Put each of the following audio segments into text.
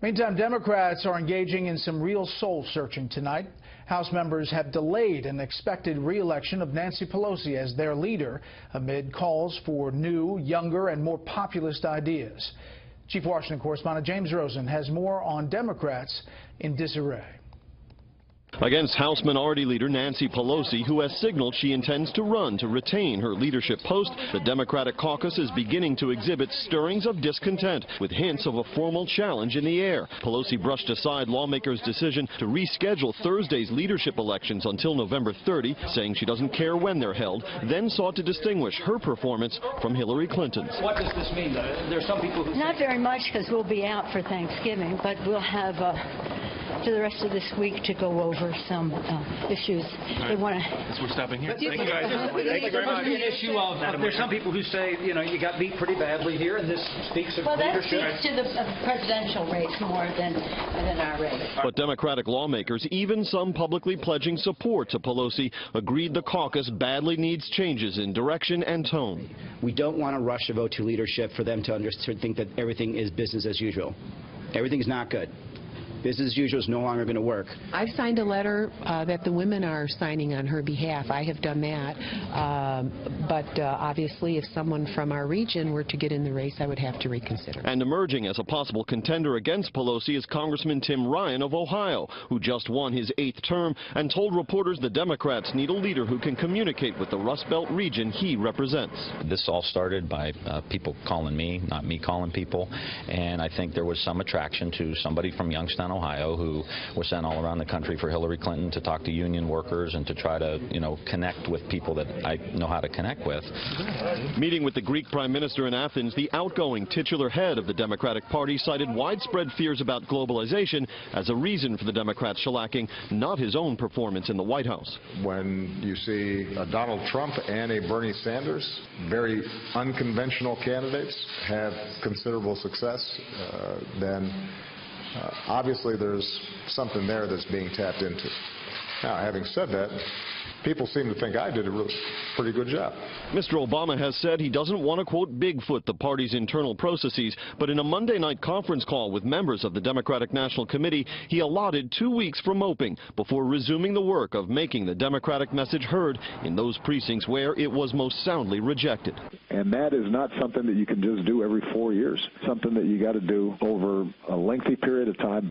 Meantime, Democrats are engaging in some real soul-searching tonight. House members have delayed an expected re-election of Nancy Pelosi as their leader amid calls for new, younger, and more populist ideas. Chief Washington correspondent James Rosen has more on Democrats in disarray. Against House Minority Leader Nancy Pelosi, who has signaled she intends to run to retain her leadership post, the Democratic caucus is beginning to exhibit stirrings of discontent, with hints of a formal challenge in the air. Pelosi brushed aside lawmakers' decision to reschedule Thursday's leadership elections until November 30, saying she doesn't care when they're held, then sought to distinguish her performance from Hillary Clinton's. What does this mean? There's some people who not very much, because we'll be out for Thanksgiving, but we'll have for the rest of this week to go over some issues. Right. They want to. We're stopping here. Thank you, guys. Thank you very much. An issue of there's some people who say, you know, you got beat pretty badly here, and this speaks of leadership. Well, that speaks to the presidential race more than our race. But Democratic lawmakers, even some publicly pledging support to Pelosi, agreed the caucus badly needs changes in direction and tone. We don't want to rush a vote to leadership for them to think that everything is business as usual. Everything is not good. Business as usual is no longer going to work. I've signed a letter that the women are signing on her behalf. I have done that. But obviously, if someone from our region were to get in the race, I would have to reconsider. And emerging as a possible contender against Pelosi is Congressman Tim Ryan of Ohio, who just won his 8th term and told reporters the Democrats need a leader who can communicate with the Rust Belt region he represents. This all started by people calling me, not me calling people. And I think there was some attraction to somebody from Youngstown, Ohio, who was sent all around the country for Hillary Clinton to talk to union workers and to try to, connect with people that I know how to connect with. Meeting with the Greek Prime Minister in Athens, the outgoing titular head of the Democratic Party cited widespread fears about globalization as a reason for the Democrats shellacking, not his own performance in the White House. When you see a Donald Trump and a Bernie Sanders, very unconventional candidates, have considerable success, then obviously there's something there that's being tapped into. Now, having said that, people seem to think I did a pretty good job. Mr. Obama has said he doesn't want to, quote, Bigfoot the party's internal processes, but in a Monday night conference call with members of the Democratic National Committee, he allotted 2 weeks for moping before resuming the work of making the Democratic message heard in those precincts where it was most soundly rejected. And that is not something that you can just do every 4 years, something that you got to do over a lengthy period of time.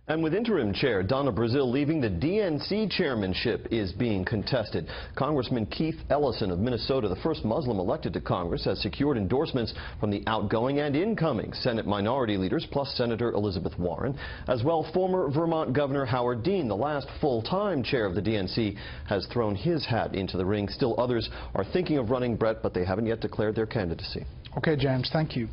And with interim chair Donna Brazile leaving, the DNC chairmanship is being contested. Congressman Keith Ellison of Minnesota, the first Muslim elected to Congress, has secured endorsements from the outgoing and incoming Senate minority leaders, plus Senator Elizabeth Warren. As well, former Vermont Governor Howard Dean, the last full-time chair of the DNC, has thrown his hat into the ring. Still others are thinking of running, Brett, but they haven't yet declared their candidacy. Okay, James, thank you.